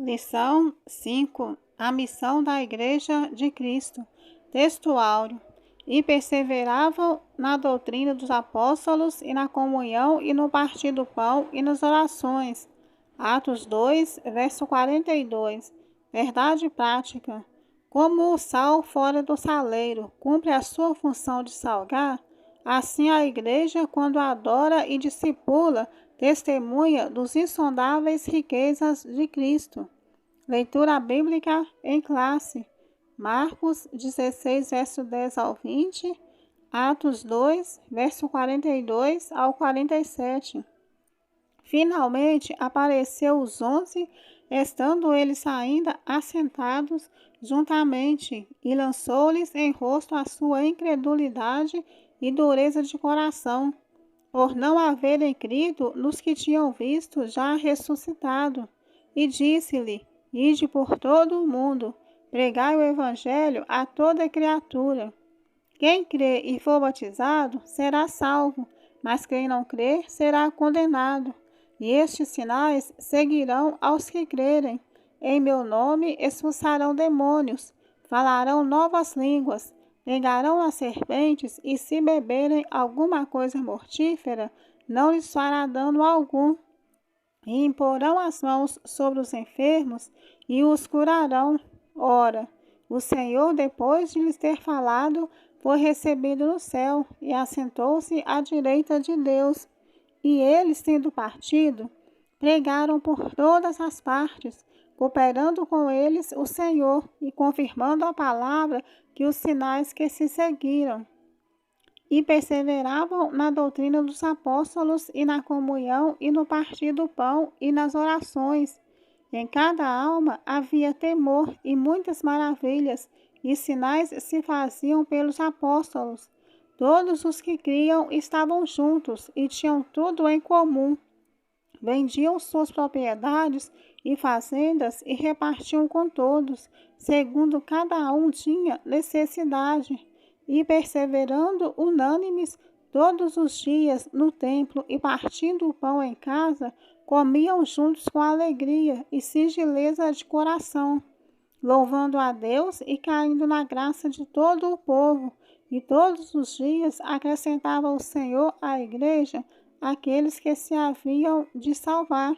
Lição 5: A missão da Igreja de Cristo. Texto áureo. E perseveravam na doutrina dos apóstolos, e na comunhão, e no partir do pão, e nas orações. Atos 2, verso 42. Verdade prática. Como o sal fora do saleiro cumpre a sua função de salgar, assim a Igreja, quando adora e discipula, testemunha dos insondáveis riquezas de Cristo. Leitura bíblica em classe. Marcos 16, verso 10 ao 20. Atos 2, verso 42 ao 47. Finalmente apareceu os 11, estando eles ainda assentados juntamente, e lançou-lhes em rosto a sua incredulidade e dureza de coração, por não haverem crido nos que tinham visto já ressuscitado. E disse-lhe: Ide por todo o mundo, pregai o evangelho a toda criatura. Quem crê e for batizado será salvo, mas quem não crer será condenado. E estes sinais seguirão aos que crerem. Em meu nome expulsarão demônios, falarão novas línguas, pegarão as serpentes, e se beberem alguma coisa mortífera, não lhes fará dano algum. E imporão as mãos sobre os enfermos e os curarão. Ora, o Senhor, depois de lhes ter falado, foi recebido no céu e assentou-se à direita de Deus. E eles, tendo partido, pregaram por todas as partes, cooperando com eles o Senhor e confirmando a palavra que os sinais que se seguiram. E perseveravam na doutrina dos apóstolos, e na comunhão, e no partir do pão, e nas orações. Em cada alma havia temor, e muitas maravilhas e sinais se faziam pelos apóstolos. Todos os que criam estavam juntos e tinham tudo em comum. Vendiam suas propriedades e fazendas e repartiam com todos, segundo cada um tinha necessidade. E perseverando unânimes todos os dias no templo e partindo o pão em casa, comiam juntos com alegria e singeleza de coração, louvando a Deus e caindo na graça de todo o povo. E todos os dias acrescentava o Senhor à igreja aqueles que se haviam de salvar.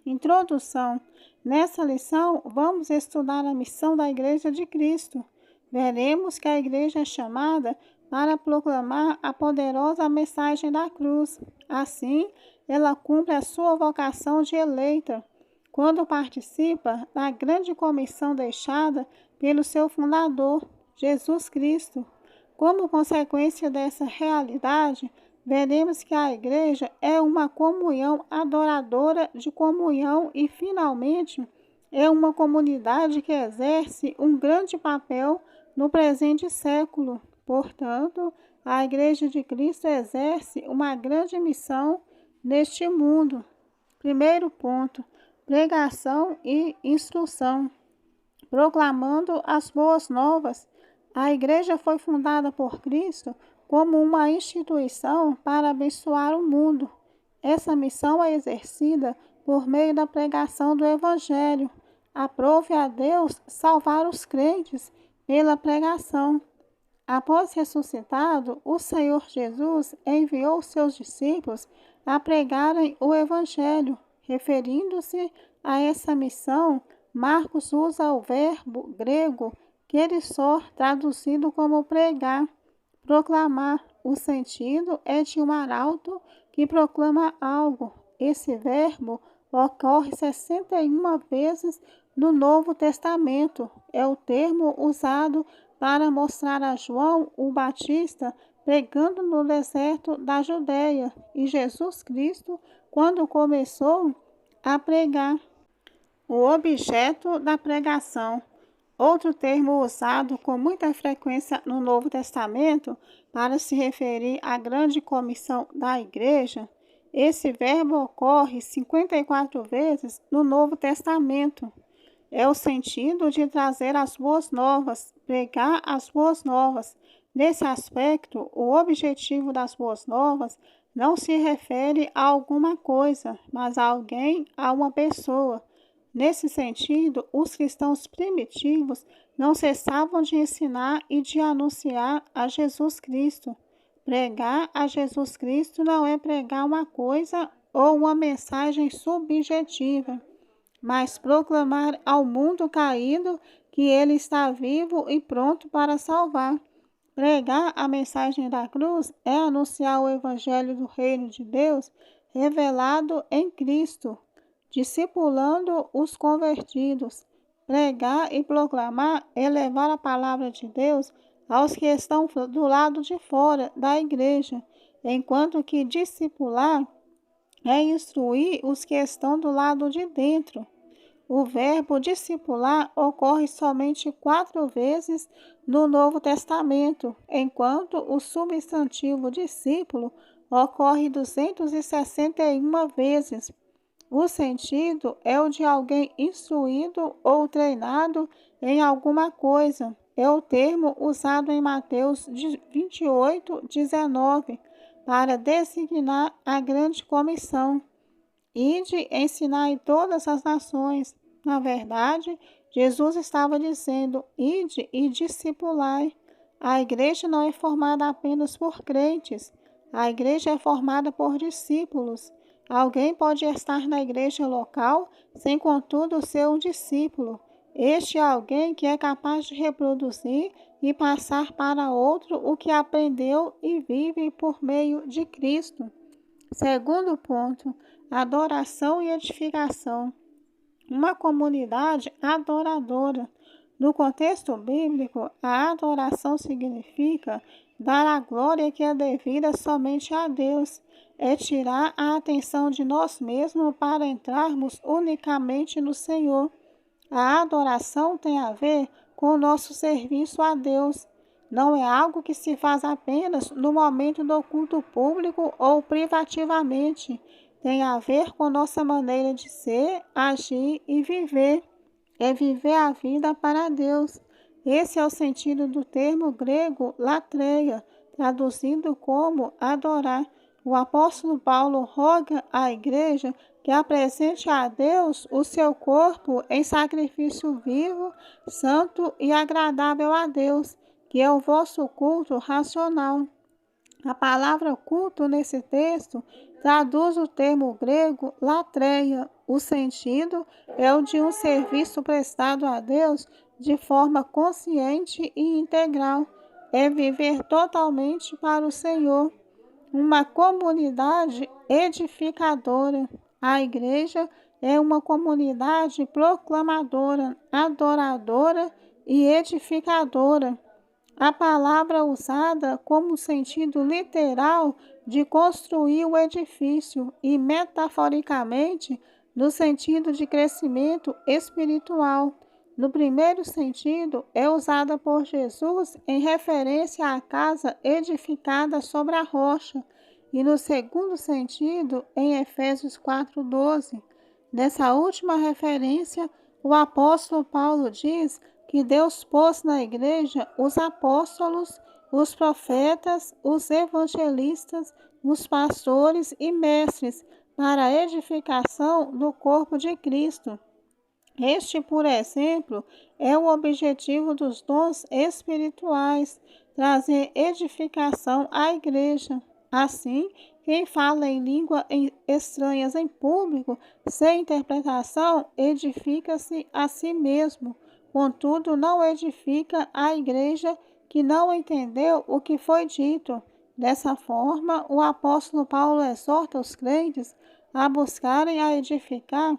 Introdução. Nessa lição, vamos estudar a missão da Igreja de Cristo. Veremos que a igreja é chamada para proclamar a poderosa mensagem da cruz. Assim, ela cumpre a sua vocação de eleita, quando participa da grande comissão deixada pelo seu fundador, Jesus Cristo. Como consequência dessa realidade, veremos que a igreja é uma comunhão adoradora de comunhão e, finalmente, é uma comunidade que exerce um grande papel no presente século. Portanto, a Igreja de Cristo exerce uma grande missão neste mundo. Primeiro ponto: pregação e instrução. Proclamando as boas novas. A Igreja foi fundada por Cristo como uma instituição para abençoar o mundo. Essa missão é exercida por meio da pregação do Evangelho. Aprove a Deus salvar os crentes pela pregação. Após ressuscitado, o Senhor Jesus enviou seus discípulos a pregarem o Evangelho. Referindo-se a essa missão, Marcos usa o verbo grego kerissó, traduzido como pregar, proclamar. O sentido é de um arauto que proclama algo. Esse verbo ocorre 61 vezes no Novo Testamento. É o termo usado para mostrar a João o Batista pregando no deserto da Judéia e Jesus Cristo quando começou a pregar. O objeto da pregação. Outro termo usado com muita frequência no Novo Testamento para se referir à grande comissão da igreja. Esse verbo ocorre 54 vezes no Novo Testamento. É o sentido de trazer as boas novas, pregar as boas novas. Nesse aspecto, o objetivo das boas novas não se refere a alguma coisa, mas a alguém, a uma pessoa. Nesse sentido, os cristãos primitivos não cessavam de ensinar e de anunciar a Jesus Cristo. Pregar a Jesus Cristo não é pregar uma coisa ou uma mensagem subjetiva, mas proclamar ao mundo caído que ele está vivo e pronto para salvar. Pregar a mensagem da cruz é anunciar o evangelho do reino de Deus revelado em Cristo, discipulando os convertidos. Pregar e proclamar é levar a palavra de Deus aos que estão do lado de fora da igreja, enquanto que discipular é instruir os que estão do lado de dentro. O verbo discipular ocorre somente 4 vezes no Novo Testamento, enquanto o substantivo discípulo ocorre 261 vezes. O sentido é o de alguém instruído ou treinado em alguma coisa. É o termo usado em Mateus 28:19 para designar a grande comissão. Ide, ensinai todas as nações. Na verdade, Jesus estava dizendo: ide e discipulai. A igreja não é formada apenas por crentes. A igreja é formada por discípulos. Alguém pode estar na igreja local sem, contudo, ser um discípulo. Este é alguém que é capaz de reproduzir e passar para outro o que aprendeu e vive por meio de Cristo. Segundo ponto, adoração e edificação. Uma comunidade adoradora. No contexto bíblico, a adoração significa dar a glória que é devida somente a Deus. É tirar a atenção de nós mesmos para entrarmos unicamente no Senhor. A adoração tem a ver com o nosso serviço a Deus. Não é algo que se faz apenas no momento do culto público ou privativamente. Tem a ver com nossa maneira de ser, agir e viver. É viver a vida para Deus. Esse é o sentido do termo grego latreia, traduzido como adorar. O apóstolo Paulo roga à igreja que apresente a Deus o seu corpo em sacrifício vivo, santo e agradável a Deus, que é o vosso culto racional. A palavra culto nesse texto traduz o termo grego latreia. O sentido é o de um serviço prestado a Deus de forma consciente e integral. É viver totalmente para o Senhor. Uma comunidade edificadora. A igreja é uma comunidade proclamadora, adoradora e edificadora. A palavra usada como sentido literal de construir o edifício e metaforicamente no sentido de crescimento espiritual. No primeiro sentido, é usada por Jesus em referência à casa edificada sobre a rocha, e no segundo sentido, em Efésios 4:12. Nessa última referência, o apóstolo Paulo diz que Deus pôs na igreja os apóstolos, os profetas, os evangelistas, os pastores e mestres para a edificação do corpo de Cristo. Este, por exemplo, é o objetivo dos dons espirituais, trazer edificação à igreja. Assim, quem fala em língua estranhas em público, sem interpretação, edifica-se a si mesmo. Contudo, não edifica a igreja que não entendeu o que foi dito. Dessa forma, o apóstolo Paulo exorta os crentes a buscarem a edificar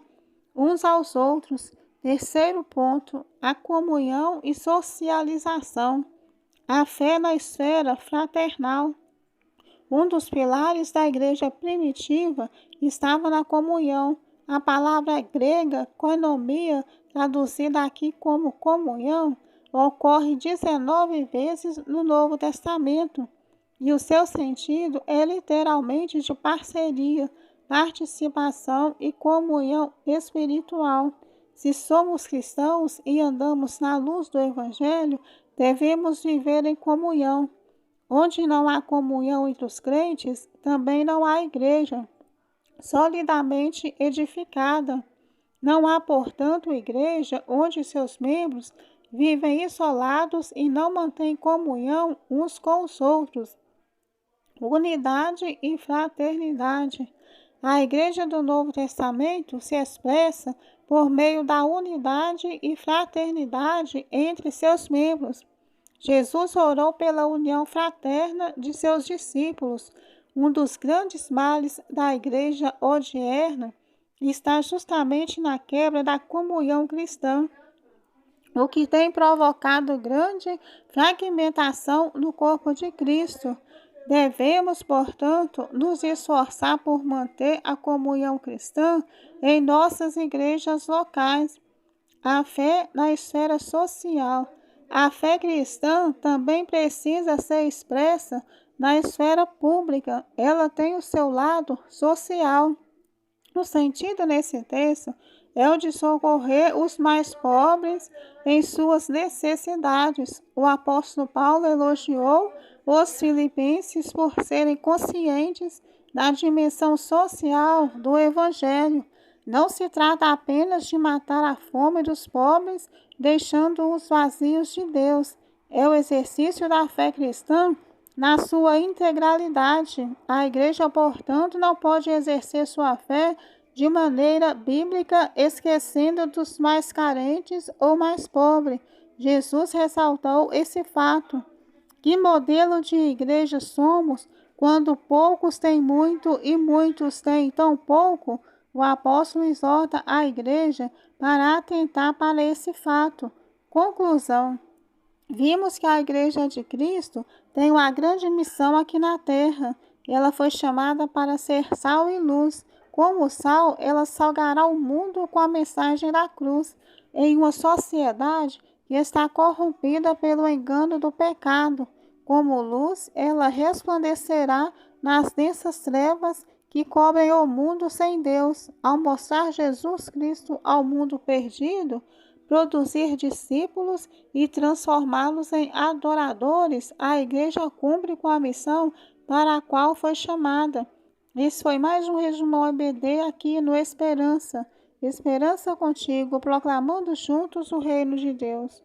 uns aos outros. Terceiro ponto, a comunhão e socialização. A fé na esfera fraternal. Um dos pilares da igreja primitiva estava na comunhão. A palavra grega koinonia, traduzida aqui como comunhão, ocorre 19 vezes no Novo Testamento, e o seu sentido é literalmente de parceria, participação e comunhão espiritual. Se somos cristãos e andamos na luz do Evangelho, devemos viver em comunhão. Onde não há comunhão entre os crentes, também não há igreja solidamente edificada. Não há, portanto, igreja onde seus membros vivem isolados e não mantêm comunhão uns com os outros, unidade e fraternidade. A Igreja do Novo Testamento se expressa por meio da unidade e fraternidade entre seus membros. Jesus orou pela união fraterna de seus discípulos. Um dos grandes males da Igreja odierna está justamente na quebra da comunhão cristã, o que tem provocado grande fragmentação no corpo de Cristo. Devemos, portanto, nos esforçar por manter a comunhão cristã em nossas igrejas locais. A fé na esfera social. A fé cristã também precisa ser expressa na esfera pública. Ela tem o seu lado social. O sentido nesse texto é o de socorrer os mais pobres em suas necessidades. O apóstolo Paulo elogiou os filipenses por serem conscientes da dimensão social do Evangelho. Não se trata apenas de matar a fome dos pobres, deixando-os vazios de Deus. É o exercício da fé cristã na sua integralidade. A igreja, portanto, não pode exercer sua fé de maneira bíblica, esquecendo dos mais carentes ou mais pobres. Jesus ressaltou esse fato. Que modelo de igreja somos quando poucos têm muito e muitos têm tão pouco? O apóstolo exorta a igreja para atentar para esse fato. Conclusão. Vimos que a Igreja de Cristo tem uma grande missão aqui na Terra. Ela foi chamada para ser sal e luz. Como sal, ela salgará o mundo com a mensagem da cruz, em uma sociedade que está corrompida pelo engano do pecado. Como luz, ela resplandecerá nas densas trevas que cobrem o mundo sem Deus. Ao mostrar Jesus Cristo ao mundo perdido, produzir discípulos e transformá-los em adoradores, a igreja cumpre com a missão para a qual foi chamada. Esse foi mais um Resumão EBD aqui no Esperança. Esperança contigo, proclamando juntos o reino de Deus.